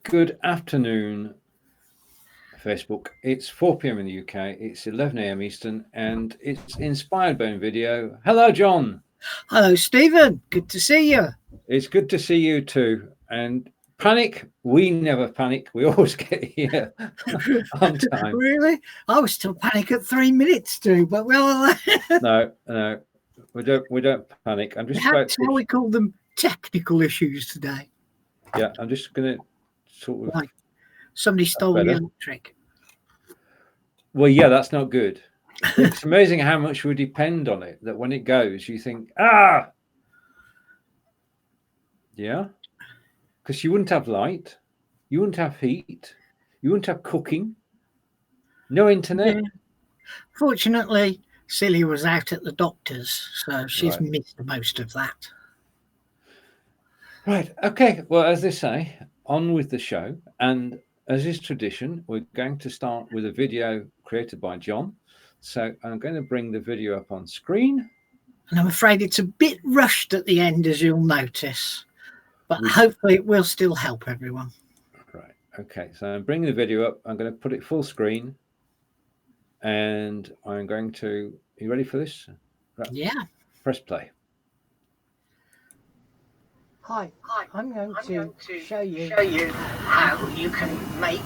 Good afternoon, Facebook. It's 4 p.m. in the UK. It's 11 a.m. Eastern, and it's inspired by Invideo. Hello, John. Hello, Stephen. Good to see you. It's good to see you too. And panic, we never panic. We always get here on time. Really? I was still panic at 3 minutes too, but well. No, we don't panic. I'm just about to. We call them technical issues today. Yeah, I'm just going to sort of. Why? Somebody stole the electric. Well, yeah, that's not good. It's amazing how much we depend on it, that when it goes, you think, yeah, because you wouldn't have light, you wouldn't have heat, you wouldn't have cooking, no internet. Yeah. Fortunately, Silly was out at the doctor's, so she's missed most of that. Right. Okay. Well, as they say, on with the show. And as is tradition, we're going to start with a video created by John. So I'm going to bring the video up on screen. And I'm afraid it's a bit rushed at the end, as you'll notice. But hopefully it will still help everyone. Right. Okay. So I'm bringing the video up. I'm going to put it full screen. And I'm going to... Are you ready for this? Right. Yeah. Press play. Hi. I'm going to show you how you can make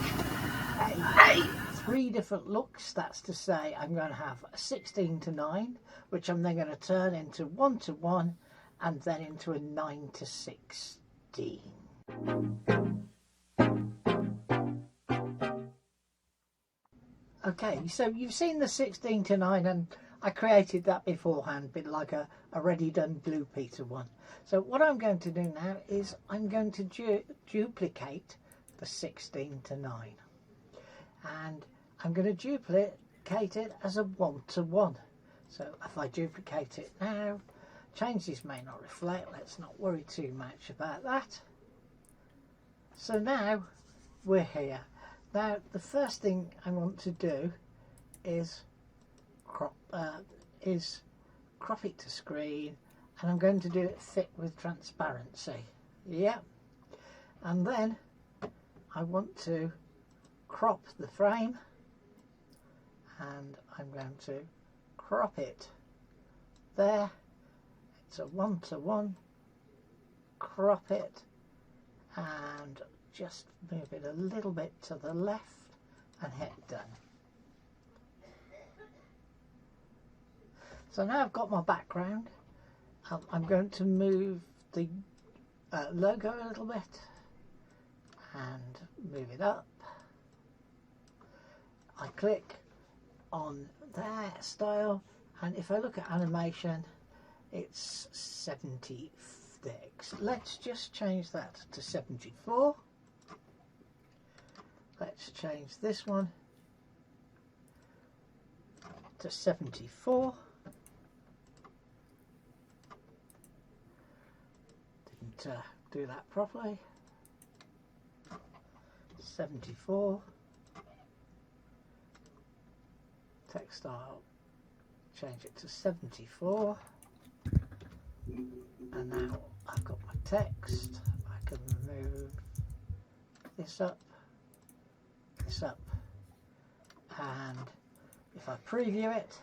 a 3 different looks. That's to say, I'm going to have a 16:9, which I'm then going to turn into 1:1 and then into a 9:16. Okay, so you've seen the 16:9, and I created that beforehand, a bit like a already done Blue Peter one. So what I'm going to do now is I'm going to duplicate the 16:9, and I'm going to duplicate it as a 1:1. So if I duplicate it now, changes may not reflect, let's not worry too much about that. So now we're here. Now the first thing I want to do is crop it to screen, and I'm going to do it fit with transparency. Yeah, and then I want to crop the frame, and I'm going to crop it there. It's a 1:1. Crop it and just move it a little bit to the left and hit done. So now I've got my background. I'm going to move the logo a little bit and move it up. I click on there, style, and if I look at animation, it's 76. Let's just change that to 74. Let's change this one to 74. Didn't do that properly. 74. Text style, change it to 74. And now I've got my text. I can move this up, and if I preview it,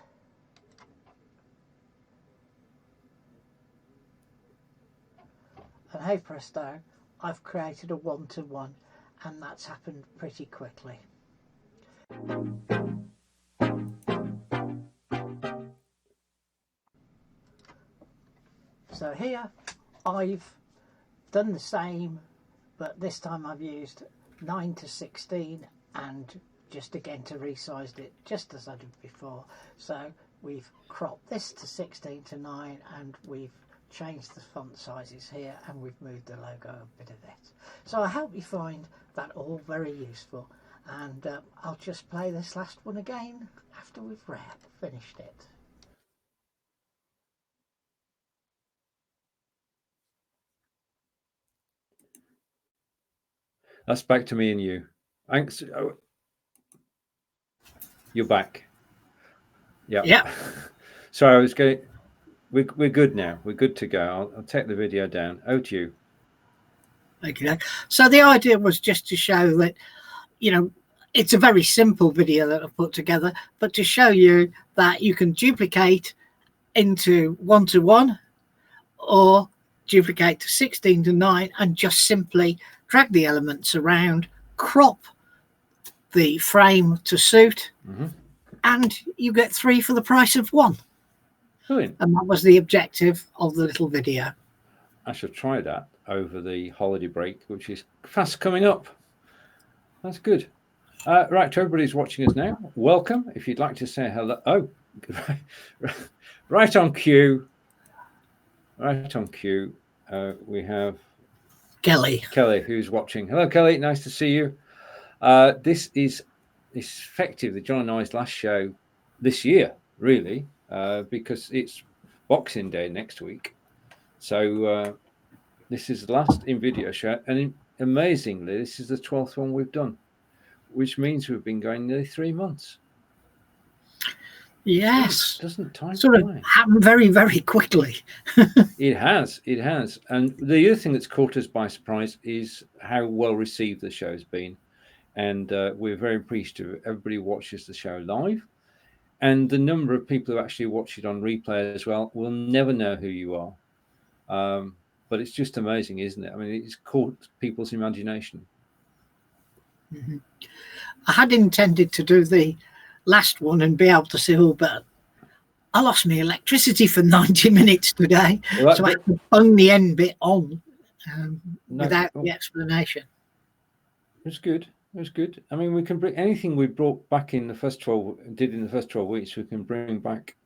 and hey presto, I've created a 1:1, and that's happened pretty quickly. So here I've done the same, but this time I've used 9:16 and just again to resize it just as I did before. So we've cropped this to 16:9 and we've changed the font sizes here, and we've moved the logo a bit of it. So I hope you find that all very useful, and I'll just play this last one again after we've finished it. That's back to me and you. Thanks. You're back. Yeah. So I was going. We're good now. We're good to go. I'll take the video down. Over to you. Okay. So the idea was just to show that, you know, it's a very simple video that I've put together, but to show you that you can duplicate into 1:1 or duplicate to 16:9 and just simply drag the elements around, crop the frame to suit, and you get 3 for the price of 1. Brilliant. And that was the objective of the little video. I shall try that over the holiday break, which is fast coming up. That's good. Right, to everybody who's watching us now, welcome. If you'd like to say hello. Oh, right on cue. Right on cue. We have Kelly, who's watching. Hello, Kelly. Nice to see you. This is effectively John and I's last show this year, really, because it's Boxing Day next week. So this is the last Invideo show, and amazingly, this is the 12th one we've done, which means we've been going nearly 3 months. Yes, doesn't time sort of happen very, very quickly. It has. And the other thing that's caught us by surprise is how well received the show's been, and we're very appreciative. Everybody watches the show live, and the number of people who actually watch it on replay as well. We'll never know who you are, but it's just amazing, isn't it? I mean, it's caught people's imagination. I had intended to do the last one and be able to say, oh, but I lost my electricity for 90 minutes today, so I had to bung the end bit on without the explanation. It was good. It was good. I mean, we can bring anything we brought back in the first 12 weeks, we can bring back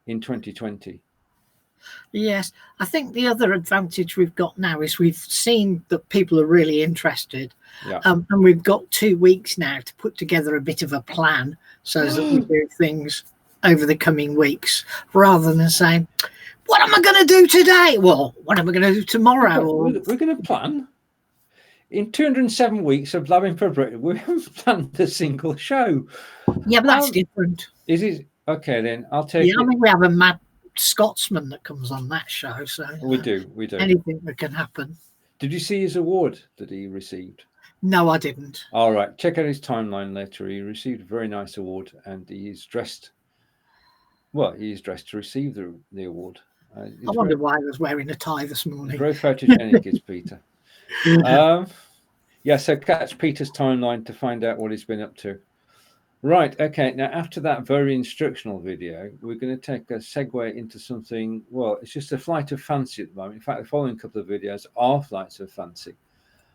in 2020. Yes, I think the other advantage we've got now is we've seen that people are really interested. Yeah. And we've got 2 weeks now to put together a bit of a plan so that we do things over the coming weeks, rather than saying, what am I going to do today? Well, what am I going to do tomorrow? We're going to plan. In 207 weeks of Blabbing for Britain, we haven't planned a single show. Yeah, but that's different. Is it? Okay, then I'll take it. I mean, we have a mad Scotsman that comes on that show, so we do. Anything that can happen. Did you see his award that he received? No, I didn't. All right, check out his timeline later. He received a very nice award, and he's dressed. Well, he's dressed to receive the award. I wonder why I was wearing a tie this morning. Very photogenic is Peter. Yeah, so catch Peter's timeline to find out what he's been up to. Right, okay, now after that very instructional video, we're going to take a segue into something, well, it's just a flight of fancy at the moment. In fact, the following couple of videos are flights of fancy.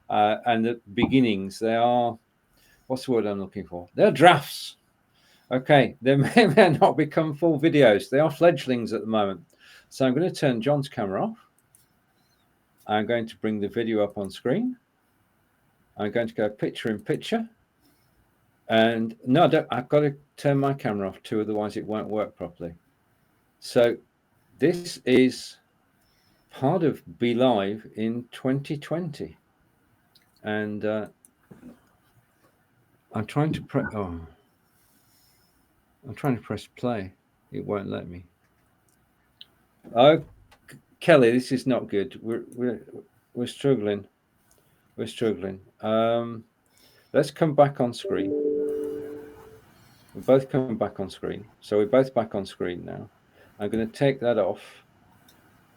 And the beginnings, they are, what's the word I'm looking for? They're drafts. Okay, they may not become full videos. They are fledglings at the moment. So I'm going to turn John's camera off. I'm going to bring the video up on screen. I'm going to go picture in picture. And no, I've got to turn my camera off too, otherwise it won't work properly. So this is part of Be Live in 2020. And I'm trying to press play. It won't let me. Oh, Kelly, this is not good. We're struggling. We're struggling. Let's come back on screen. We both come back on screen. So we're both back on screen now. I'm going to take that off.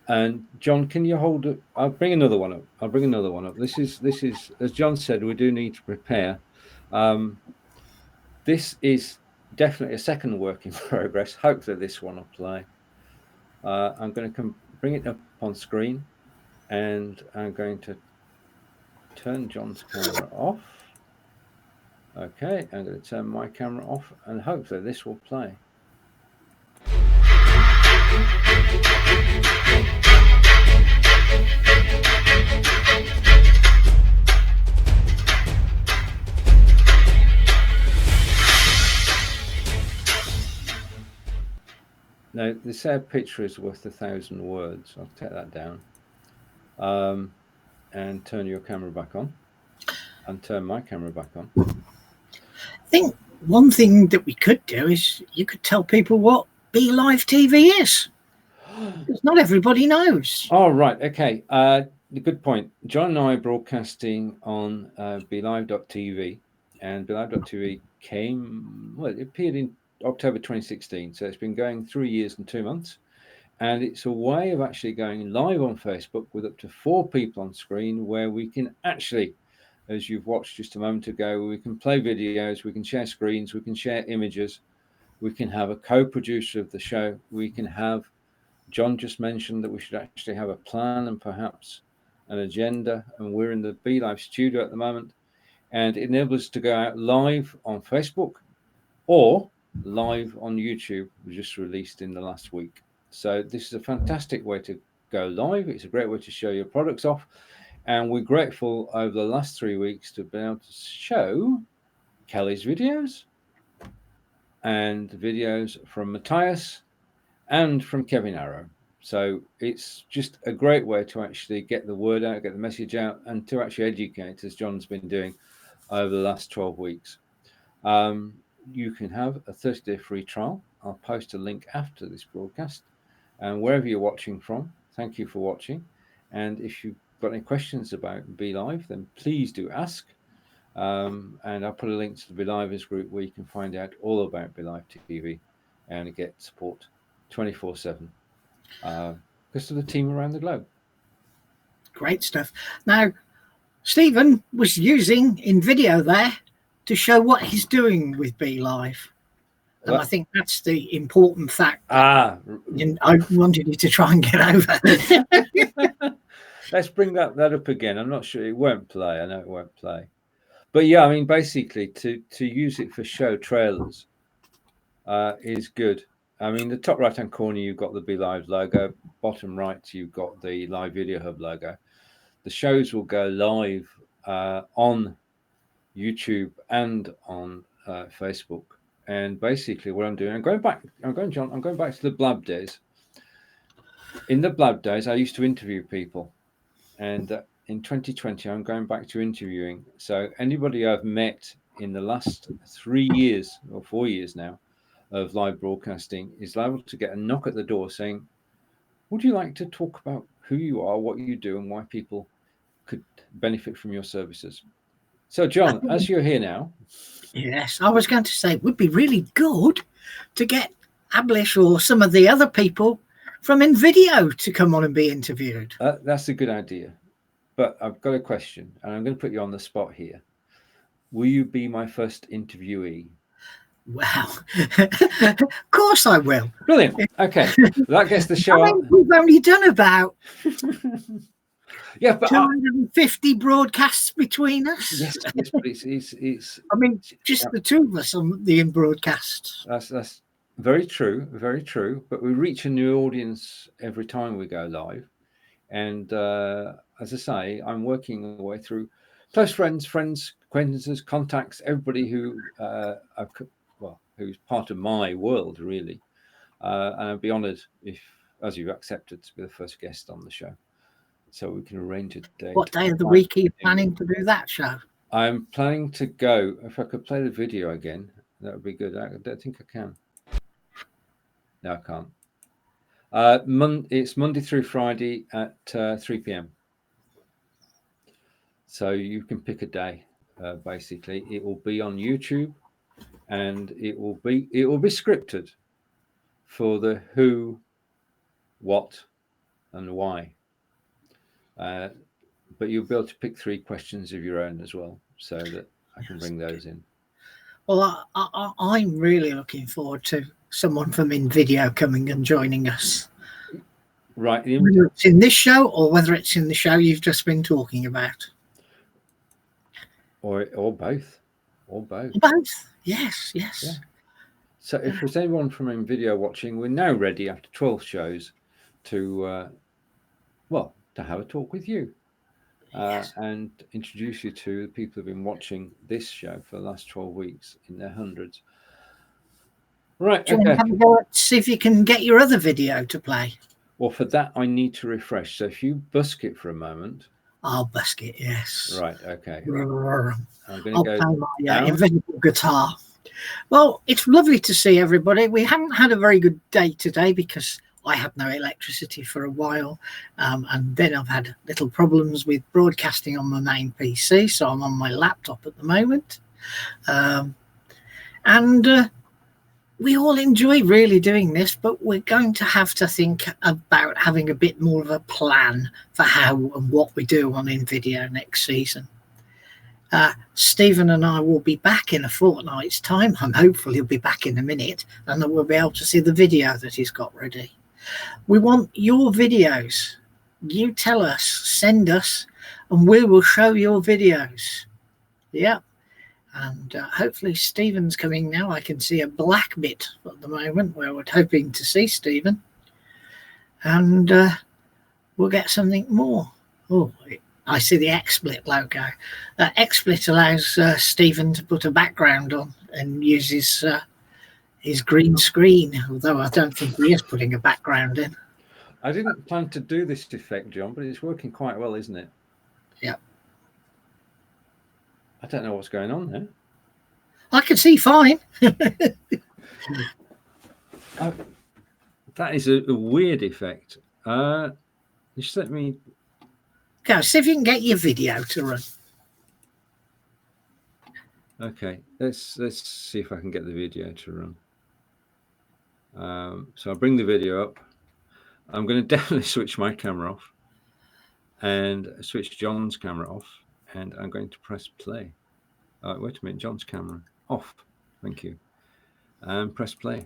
And John, can you hold it? I'll bring another one up. This is, as John said, we do need to prepare. This is definitely a second work in progress. Hopefully this one will play. I'm going to bring it up on screen, and I'm going to turn John's camera off. Okay, I'm going to turn my camera off, and hopefully this will play. Now, they say a picture is worth 1,000 words. I'll take that down. And turn your camera back on. And turn my camera back on. I think one thing that we could do is you could tell people what Be Live TV is. Because not everybody knows. Oh, right. Okay. good point. John and I are broadcasting on BeLive.tv, and BeLive.tv it appeared in October 2016, so it's been going 3 years and 2 months. And it's a way of actually going live on Facebook with up to 4 people on screen, where we can actually, as you've watched just a moment ago, we can play videos, we can share screens, we can share images, we can have a co-producer of the show, we can have, John just mentioned that we should actually have a plan and perhaps an agenda, and we're in the BeLive studio at the moment, and it enables us to go out live on Facebook or live on YouTube, was just released in the last week. So this is a fantastic way to go live. It's a great way to show your products off. And we're grateful over the last 3 weeks to be able to show Kelly's videos and videos from Matthias and from Kevin Arrow. So it's just a great way to actually get the word out, get the message out, and to actually educate, as John's been doing over the last 12 weeks. You can have a 30-day free trial. I'll post a link after this broadcast. And wherever you're watching from, thank you for watching. And if you've got any questions about BeLive, then please do ask. And I'll put a link to the BeLivers group where you can find out all about BeLive TV and get support 24/7 because of the team around the globe. Great stuff. Now, Stephen was using Invideo there to show what he's doing with BeLive. And I think that's the important fact. I wanted you to try and get over. Let's bring that up again. I'm not sure it won't play. I know it won't play. But yeah, I mean, basically to use it for show trailers is good. I mean, the top right-hand corner, you've got the BeLive logo. Bottom right, you've got the Live Video Hub logo. The shows will go live on YouTube and on Facebook. And basically what I'm doing, I'm going back to the Blab days. In the Blab days, I used to interview people. And in 2020, I'm going back to interviewing. So anybody I've met in the last 3 years or 4 years now of live broadcasting is liable to get a knock at the door saying, would you like to talk about who you are, what you do, and why people could benefit from your services? So, John, as you're here now. Yes, I was going to say it would be really good to get Ablish or some of the other people from Invideo to come on and be interviewed. That's a good idea. But I've got a question, and I'm going to put you on the spot here. Will you be my first interviewee? Wow. Of course I will. Brilliant. Okay. That gets the show up. We've only done about... Yeah, but 250 broadcasts between us. Yes, but it's I mean, just the two of us on the broadcast. That's very true, very true. But we reach a new audience every time we go live, and as I say, I'm working my way through close friends, acquaintances, contacts, everybody who who's part of my world really, and I'd be honoured if, as you've accepted, to be the first guest on the show. So we can arrange a date. What day of the week are you planning to do that show? I'm planning to go, if I could play the video again, that would be good. I don't think I can. No, I can't. It's Monday through Friday at 3 p.m. So you can pick a day, basically. It will be on YouTube, and it will be scripted for the who, what, and why. But you'll be able to pick 3 questions of your own as well, so that I can bring those in. Well, I'm really looking forward to someone from Invideo coming and joining us. Right. Whether it's in this show or whether it's in the show you've just been talking about. Or both. Or both. Both. Yes. Yeah. So if there's anyone from Invideo watching, we're now ready after 12 shows to have a talk with you and introduce you to the people who've been watching this show for the last 12 weeks in their hundreds. Right. Do you want to have a go at see if you can get your other video to play? Well, for that, I need to refresh. So if you busk it for a moment. I'll busk it, yes. Right, okay. I'll play my invisible guitar. Well, it's lovely to see everybody. We haven't had a very good day today because I had no electricity for a while, and then I've had little problems with broadcasting on my main PC, so I'm on my laptop at the moment. And we all enjoy really doing this, but we're going to have to think about having a bit more of a plan for how and what we do on Invideo next season. Stephen and I will be back in a fortnight's time. I'm hopeful he'll be back in a minute, and that we'll be able to see the video that he's got ready. We want your videos. You tell us, send us, and we will show your videos. Yeah. And hopefully Stephen's coming now. I can see a black bit at the moment where we're hoping to see Stephen. And we'll get something more. Oh, I see the XSplit logo. XSplit allows Stephen to put a background on and use his green screen, although I don't think he is putting a background in. I didn't plan to do this effect, John, but it's working quite well, isn't it? Yeah. I don't know what's going on there. I can see fine. That is a weird effect. Just let me... Go, see if you can get your video to run. Okay, let's see if I can get the video to run. So I'll bring the video up. I'm going to definitely switch my camera off and switch John's camera off, and I'm going to press play. Wait a minute, John's camera off. Thank you. And press play.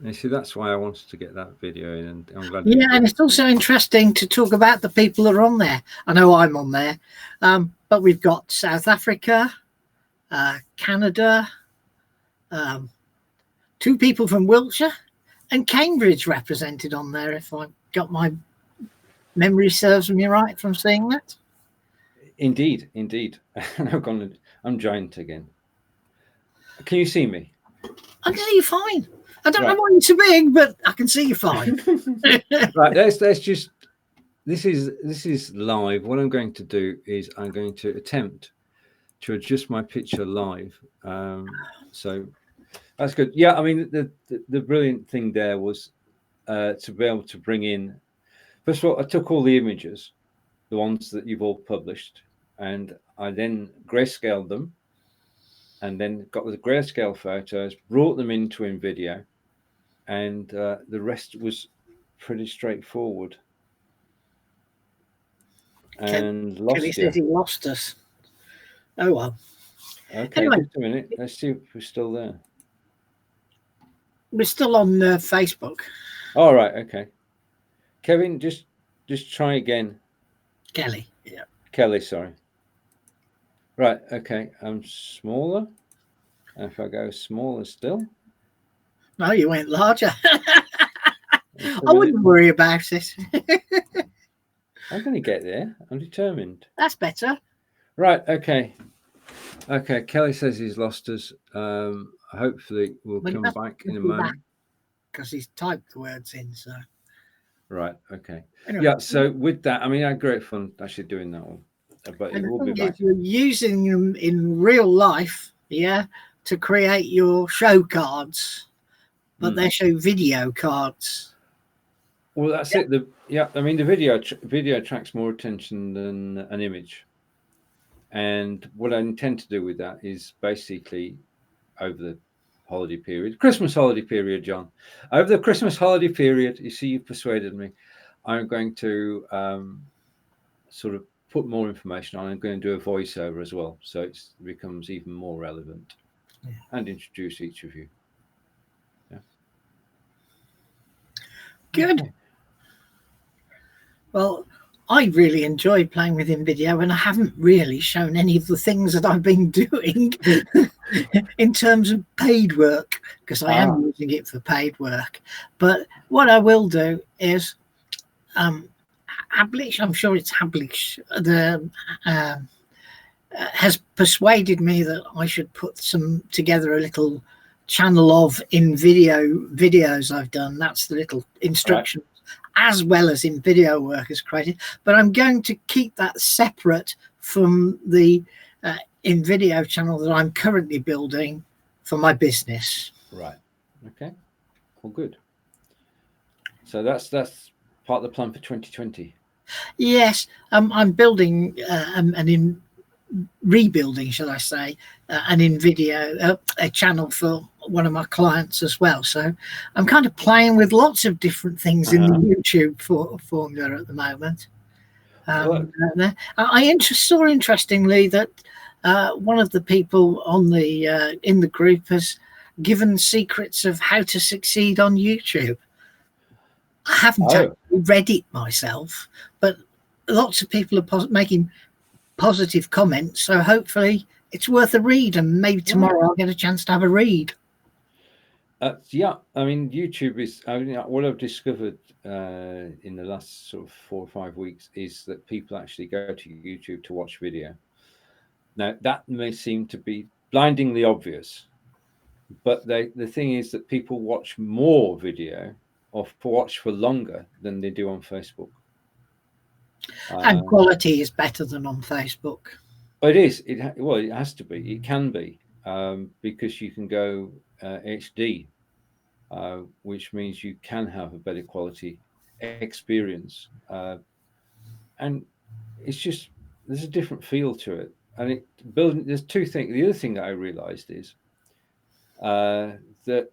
You see, that's why I wanted to get that video in, and I'm glad. Yeah, and it's also interesting to talk about the people that are on there. I know I'm on there, but we've got South Africa, Canada, 2 people from Wiltshire, and Cambridge represented on there, if I got my memory serves me right from seeing that. Indeed. I'm giant again. Can you see me? I can see you fine. I don't know why you're so big, but I can see you fine. Right, let's just... This is live. What I'm going to do is I'm going to attempt to adjust my picture live. So that's good. Yeah, I mean, the brilliant thing there was to be able to bring in... First of all, I took all the images, the ones that you've all published, and I then grayscaled them, and then got the grayscale photos, brought them into Invideo, and the rest was pretty straightforward. And Kelly says he lost us. Oh well. Okay, anyway, just a minute. Let's see if we're still there. We're still on Facebook. All right. Okay. Kevin, just try again. Kelly. Yeah. Kelly, sorry. Right. Okay. I'm smaller. And if I go smaller still. No, you went larger. I wouldn't worry about it. I'm going to get there. I'm determined. That's better. Right. Okay. Okay. Kelly says he's lost us. Hopefully we'll come back in a moment. Because he's typed the words in, so. Right. Okay. Anyway, yeah. So with that, I mean, I had great fun actually doing that one. But it will be back. You're using them in real life, yeah, to create your show cards, but they show video cards. Well, that's it. I mean, the video attracts more attention than an image. And what I intend to do with that is basically over the holiday period, Christmas holiday period, John. Over the Christmas holiday period, you see, you've persuaded me. I'm going to sort of put more information on. I'm going to do a voiceover as well, so it becomes even more relevant, and introduce each of you. Yeah. Good. Okay. Well, I really enjoy playing with Invideo, and I haven't really shown any of the things that I've been doing in terms of paid work, because I am using it for paid work. But what I will do is Hablish, I'm sure it's Hablish, has persuaded me that I should put together a little channel of Invideo videos I've done. That's the little instructions, as well as Invideo work is created. But I'm going to keep that separate from the Invideo channel that I'm currently building for my business. Right. Okay. Well, good. So that's part of the plan for 2020. Yes, I'm building rebuilding, shall I say, an Invideo, a channel for one of my clients as well. So I'm kind of playing with lots of different things in the YouTube formula at the moment. I saw interestingly that one of the people on the in the group has given secrets of how to succeed on YouTube. I haven't actually read it myself, but lots of people are making positive comments, so hopefully it's worth a read, and maybe tomorrow I'll get a chance to have a read. Yeah, I mean, YouTube is, I mean, what I've discovered in the last sort of 4 or 5 weeks is that people actually go to YouTube to watch video. Now, that may seem to be blindingly obvious, but the thing is that people watch more video or watch for longer than they do on Facebook. And quality is better than on Facebook. It is. Well, it has to be. It can be, because you can go HD, which means you can have a better quality experience, and it's just there's a different feel to it. And there's two things. The other thing that I realized is that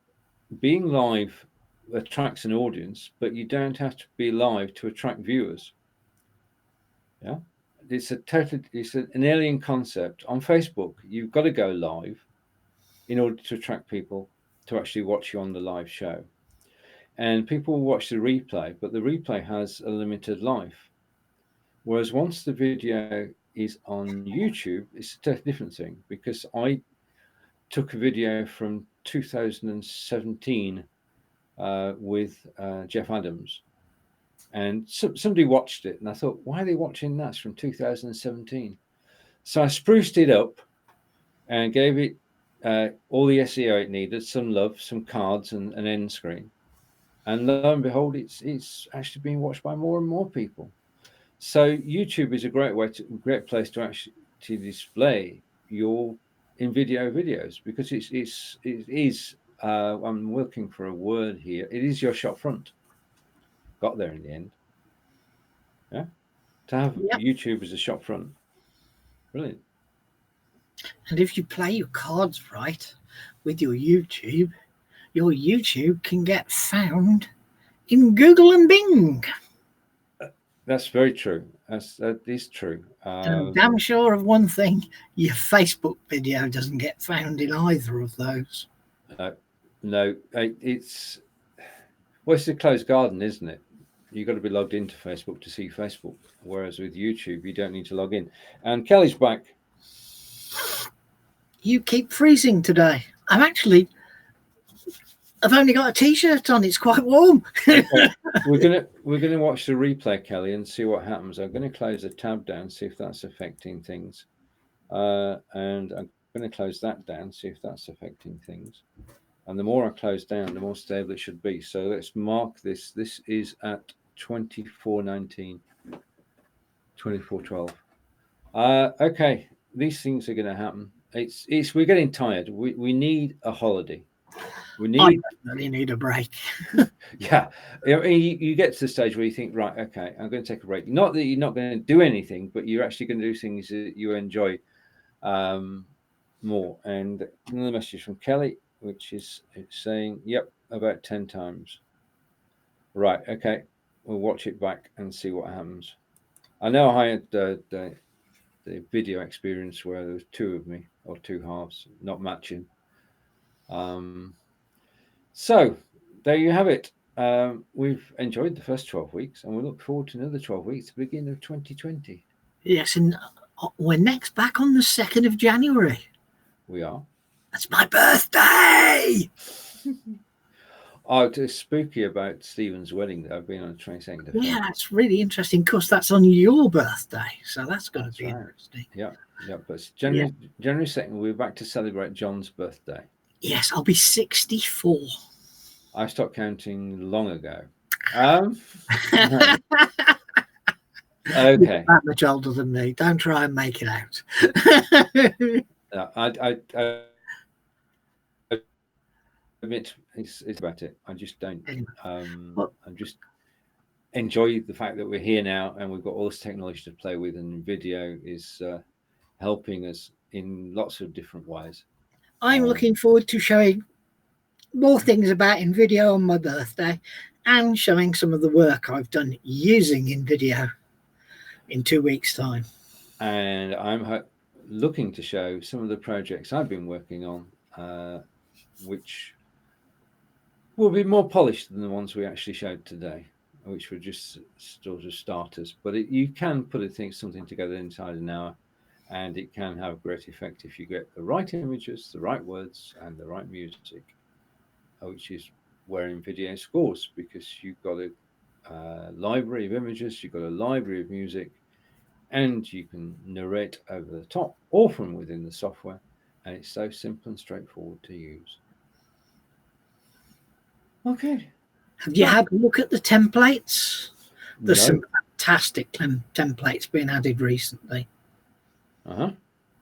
being live attracts an audience, but you don't have to be live to attract viewers. Yeah. It's an alien concept. On Facebook, you've got to go live in order to attract people to actually watch you on the live show. And people will watch the replay, but the replay has a limited life. Whereas once the video is on YouTube, it's a different thing, because I took a video from 2017 with Jeff Adams, and somebody watched it, and I thought, why are they watching that? It's from 2017. So I spruced it up and gave it all the SEO it needed, some love, some cards, and an end screen. And lo and behold, it's actually being watched by more and more people. So YouTube is a great place to actually display your Invideo videos, because it is. I'm looking for a word here. It is your shop front. Got there in the end. Yeah, to have YouTube as a shop front, brilliant. And if you play your cards right with your YouTube can get found in Google and Bing. That's very true. That is true. And I'm damn sure of one thing: your Facebook video doesn't get found in either of those. No, it's a closed garden, isn't it? You've got to be logged into Facebook to see Facebook, whereas with YouTube, you don't need to log in. And Kelly's back. You keep freezing today. I've only got a t-shirt on. It's quite warm. Okay. We're gonna watch the replay, Kelly, and see what happens. I'm going to close the tab down, see if that's affecting things, and I'm going to close that down, see if that's affecting things. And the more I close down, the more stable it should be. So let's mark this. This is at 24:19, 24:12. Okay, these things are going to happen. We're getting tired. We need a holiday. I definitely need a break. Yeah, you get to the stage where you think, right, okay, I'm going to take a break. Not that you're not going to do anything, but you're actually going to do things that you enjoy more. And another message from Kelly, which is saying, yep, about 10 times. Right, okay, we'll watch it back and see what happens. I know I had the video experience where there was two of me, or two halves, not matching. So there you have it. we've enjoyed the first 12 weeks, and we look forward to another 12 weeks, the beginning of 2020. Yes, and we're next back on the 2nd of January. We are. That's my birthday! Oh, it's spooky about Stephen's wedding that I've been on a 22nd of February. Yeah, it's really interesting because that's on your birthday, so that's going to be interesting. Yeah, but it's January 2nd. We're back to celebrate John's birthday. Yes, I'll be 64. I stopped counting long ago. Okay. You're that much older than me. Don't try and make it out. I admit it's about it. I just don't. I just enjoy the fact that we're here now and we've got all this technology to play with, and video is helping us in lots of different ways. I'm looking forward to showing more things about Invideo on my birthday and showing some of the work I've done using Invideo in 2 weeks' time. And I'm looking to show some of the projects I've been working on, which will be more polished than the ones we actually showed today, which were just sort of starters. But you can put something together inside an hour, and it can have a great effect if you get the right images, the right words, and the right music, which is where Invideo scores, because you've got a library of images, you've got a library of music, and you can narrate over the top or from within the software, and it's so simple and straightforward to use. Okay. Have you had a look at the templates? There's some fantastic templates being added recently.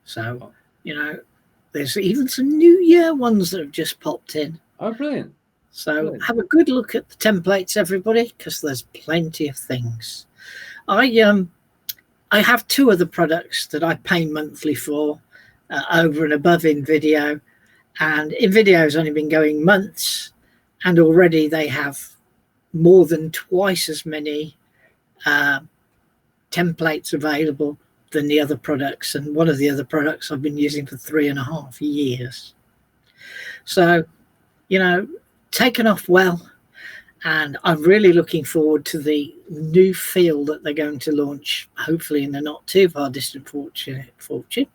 So, there's even some New Year ones that have just popped in. Oh, brilliant. So have a good look at the templates, everybody, because there's plenty of things. I have 2 other products that I pay monthly for over and above Invideo. And Invideo has only been going months, and already they have more than twice as many templates available than the other products. And one of the other products I've been using for 3.5 years. So, taken off well. And I'm really looking forward to the new feel that they're going to launch, hopefully in the not too far distant future for the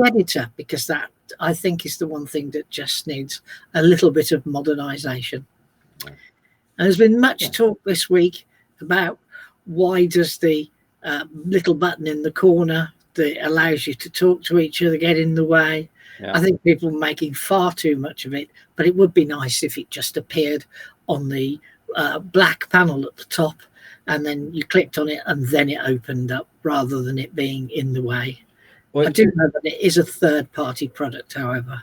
editor, because that, I think, is the one thing that just needs a little bit of modernization. And there's been much talk this week about why does the little button in the corner that allows you to talk to each other get in the way. I think people are making far too much of it, but it would be nice if it just appeared on the black panel at the top, and then you clicked on it and then it opened up, rather than it being in the way. Well, I do know that it is a third-party product, however.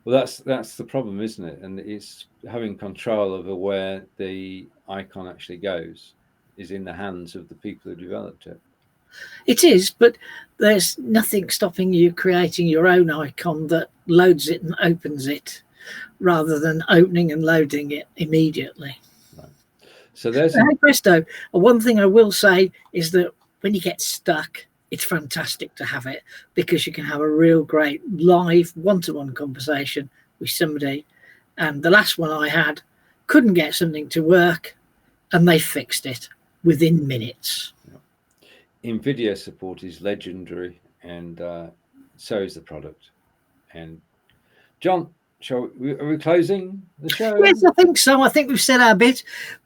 Well, that's the problem, isn't it? And it's having control over where the icon actually goes is in the hands of the people who developed it. It is, but there's nothing stopping you creating your own icon that loads it and opens it, rather than opening and loading it immediately. Right. So there's presto. One thing I will say is that when you get stuck, it's fantastic to have it, because you can have a real great live one-to-one conversation with somebody. And the last one I had couldn't get something to work, and they fixed it within minutes. Invideo support is legendary, and so is the product. And John, are we closing the show? Yes, I think so. I think we've said our bit,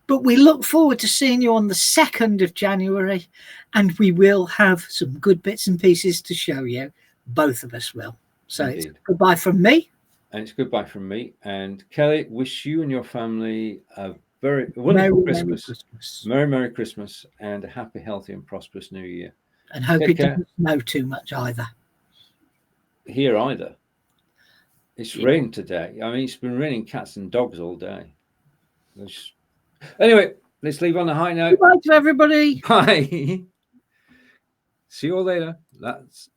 but we look forward to seeing you on the 2nd of January, and we will have some good bits and pieces to show you. Both of us will. So Indeed. It's goodbye from me. And it's goodbye from me. And Kelly, wish you and your family a very wonderful Christmas. Merry Christmas, and a happy, healthy, and prosperous New Year. And hope it doesn't snow too much either. Here either. It's rained today. I mean, it's been raining cats and dogs all day. Anyway, let's leave on a high note. Goodbye to everybody. Bye. See you all later. That's